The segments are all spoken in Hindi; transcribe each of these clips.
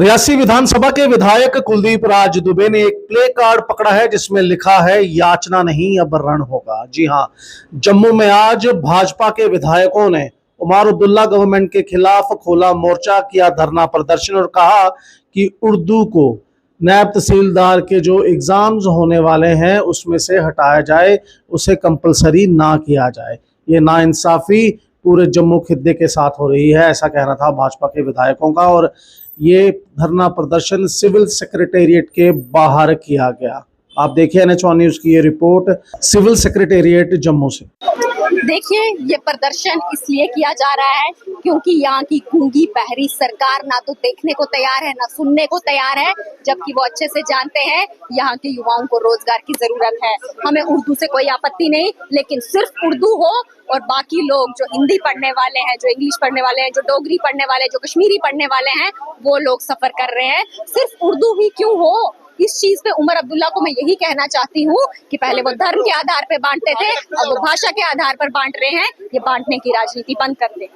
रियासी विधानसभा के विधायक कुलदीप राज दुबे ने एक प्ले कार्ड पकड़ा है जिसमें लिखा है याचना नहीं अब रण होगा। जी हां, जम्मू में आज भाजपा के विधायकों ने उमर अब्दुल्ला गवर्नमेंट के खिलाफ खोला मोर्चा, किया धरना प्रदर्शन और कहा कि उर्दू को नायब तहसीलदार के जो एग्जाम्स होने वाले हैं उसमें से हटाया जाए, उसे कंपलसरी ना किया जाए। ये नाइंसाफी पूरे जम्मू खित्ते के साथ हो रही है, ऐसा कहना था भाजपा के विधायकों का। और ये धरना प्रदर्शन सिविल सेक्रेटेरिएट के बाहर किया गया। आप देखिए NH1 न्यूज़ की ये रिपोर्ट सिविल सेक्रेटेरिएट जम्मू से। देखिए, ये प्रदर्शन इसलिए किया जा रहा है क्योंकि यहाँ की गूंगी बहरी सरकार ना तो देखने को तैयार है ना सुनने को तैयार है, जबकि वो अच्छे से जानते हैं यहाँ के युवाओं को रोजगार की जरूरत है। हमें उर्दू से कोई आपत्ति नहीं, लेकिन सिर्फ उर्दू हो और बाकी लोग जो हिंदी पढ़ने वाले हैं, जो इंग्लिश पढ़ने वाले हैं, जो डोगरी पढ़ने वाले हैं, जो कश्मीरी पढ़ने वाले हैं, वो लोग सफर कर रहे हैं। सिर्फ उर्दू ही क्यों हो, इस चीज पे उमर अब्दुल्ला को मैं यही कहना चाहती हूँ कि पहले वो धर्म के आधार पे बांटते थे, अब वो भाषा के आधार पर बांट रहे हैं। ये बांटने की राजनीति बंद कर दे।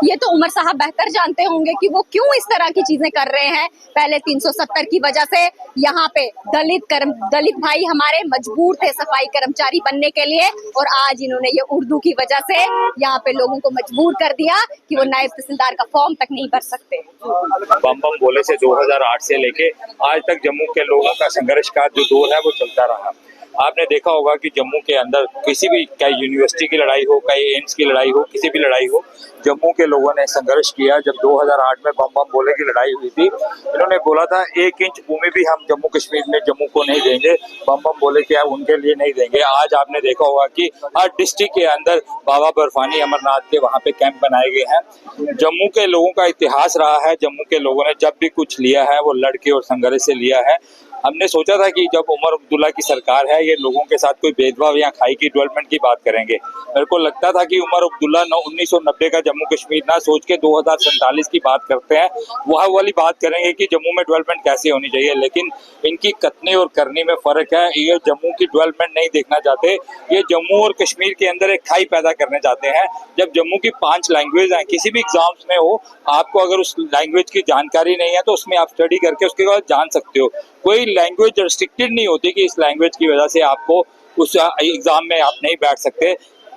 ये तो उमर साहब बेहतर जानते होंगे कि वो क्यों इस तरह की चीजें कर रहे हैं। पहले 370 की वजह से यहाँ पे दलित भाई हमारे मजबूर थे सफाई कर्मचारी बनने के लिए, और आज इन्होंने ये उर्दू की वजह से यहाँ पे लोगों को मजबूर कर दिया कि वो नायब तहसीलदार का फॉर्म तक नहीं भर सकते। बम बम बोले से 2008 से लेके आज तक जम्मू के लोगों का संघर्ष का जो दौर है वो चलता रहा। आपने देखा होगा कि जम्मू के अंदर किसी भी, चाहे यूनिवर्सिटी की लड़ाई हो, चाहे एम्स की लड़ाई हो, किसी भी लड़ाई हो, जम्मू के लोगों ने संघर्ष किया। जब 2008 में बम बम बोले की लड़ाई हुई थी, इन्होंने बोला था 1 इंच भूमि भी हम जम्मू कश्मीर में जम्मू को नहीं देंगे, बम बम बोले क्या उनके लिए नहीं देंगे। आज आपने देखा होगा कि हर डिस्ट्रिक्ट के अंदर बाबा बर्फानी अमरनाथ के वहाँ पे कैंप बनाए गए हैं। जम्मू के लोगों का इतिहास रहा है, जम्मू के लोगों ने जब भी कुछ लिया है वो लड़के और संघर्ष से लिया है। हमने सोचा था कि जब उमर अब्दुल्ला की सरकार है, ये लोगों के साथ कोई भेदभाव या खाई की डेवलपमेंट की बात करेंगे। मेरे को लगता था कि उमर अब्दुल्ला 1990 का जम्मू कश्मीर ना सोच के 2047 की बात करते हैं, वह वाली बात करेंगे कि जम्मू में डेवलपमेंट कैसे होनी चाहिए। लेकिन इनकी कथनी और करनी में फर्क है। ये जम्मू की डेवलपमेंट नहीं देखना चाहते, ये जम्मू और कश्मीर के अंदर एक खाई पैदा करने चाहते हैं। जब जम्मू की 5 लैंग्वेज हैं, किसी भी एग्जाम्स में हो, आपको अगर उस लैंग्वेज की जानकारी नहीं है तो उसमें आप स्टडी करके उसके बाद जान सकते हो। कोई लैंग्वेज रिस्ट्रिक्टेड नहीं होती कि इस लैंग्वेज की वजह से आपको उस एग्जाम में आप नहीं बैठ सकते।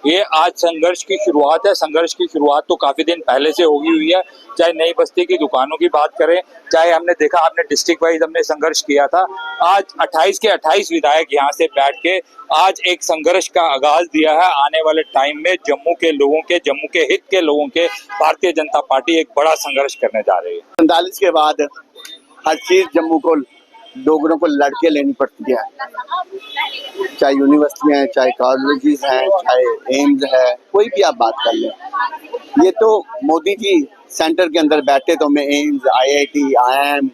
ये आज संघर्ष की शुरुआत है। संघर्ष की शुरुआत तो काफी दिन पहले से होगी हुई है। चाहे नई बस्ती की दुकानों की बात करें, चाहे हमने देखा आपने डिस्ट्रिक्ट वाइज हमने संघर्ष किया था। आज 28 के 28 विधायक यहाँ से बैठ के आज एक संघर्ष का आगाज दिया है। आने वाले टाइम में जम्मू के लोगों के, जम्मू के हित के लोगों के भारतीय जनता पार्टी एक बड़ा संघर्ष करने जा रही है। 45 के बाद हर चीज जम्मू को डोगरों को लड़के लेनी पड़ती है, चाहे यूनिवर्सिटियां हैं, चाहे कॉलेजेस हैं, चाहे एम्स है, कोई भी आप बात कर लें। ये तो मोदी जी सेंटर के अंदर बैठे तो हमें AIIMS, IIT, IIM,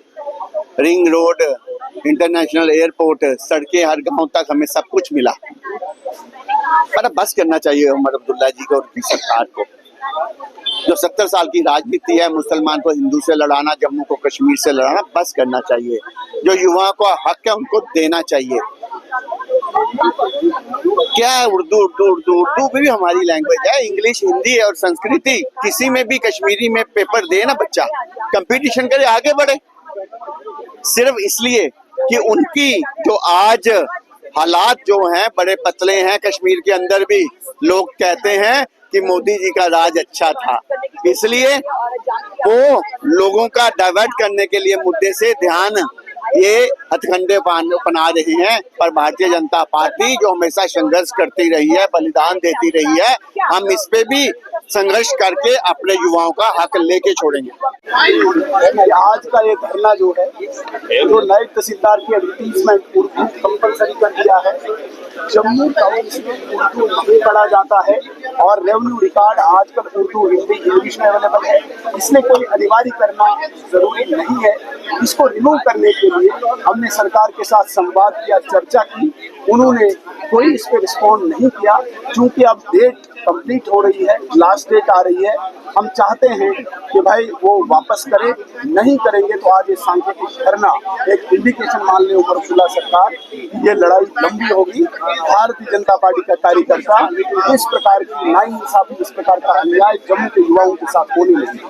ring road, international airport, सड़कें हर गांव तक हमें सब कुछ मिला। पर अब बस करना चाहिए उमर अब्दुल्ला जी को और उनकी सरकार को। जो 70 साल की राजनीति है, मुसलमान को हिंदू से लड़ाना, जम्मू को कश्मीर से लड़ाना, बस करना चाहिए। जो युवाओं को हक है उनको देना चाहिए। क्या है उर्दू उर्दू उर्दू उर्दू भी हमारी लैंग्वेज है, इंग्लिश, हिंदी और संस्कृति। किसी में भी कश्मीरी में पेपर दे ना बच्चा, कंपटीशन करे, आगे बढ़े। सिर्फ इसलिए कि उनकी जो आज हालात जो हैं बड़े पतले हैं, कश्मीर के अंदर भी लोग कहते हैं कि मोदी जी का राज अच्छा था, इसलिए वो लोगों का डाइवर्ट करने के लिए मुद्दे से ध्यान ये हथकंडे बना रहे हैं। पर भारतीय जनता पार्टी जो हमेशा संघर्ष करती रही है, बलिदान देती रही है, हम इस पे भी संघर्ष करके अपने युवाओं का हक लेके छोड़ेंगे। आज का ये धरना जो है, जो नायब तहसीलदार की एडवर्टीजमेंट उर्दू कंपलसरी कर दिया है, जम्मू टाउन्स में उर्दू नहीं पढ़ा जाता है और रेवेन्यू रिकॉर्ड आजकल उर्दू, हिंदी, इंग्लिश में अवेलेबल है, इसमें कोई अनिवार्य करना जरूरी नहीं है। इसको रिमूव करने के लिए हमने सरकार के साथ संवाद किया, चर्चा की, उन्होंने कोई इस पे रिस्पॉन्ड नहीं किया। चूंकि अब डेट कंप्लीट हो रही है, लास्ट डेट आ रही है, हम चाहते हैं कि भाई वो वापस करे। नहीं करेंगे तो आज ये सांकेतिक धरना एक इंडिकेशन मान ले उमर अब्दुल्ला सरकार, ये लड़ाई लंबी होगी। भारतीय जनता पार्टी का कार्यकर्ता इस प्रकार की नाइंसाफी, इस प्रकार का अन्याय जम्मू के युवाओं के साथ होने लगी।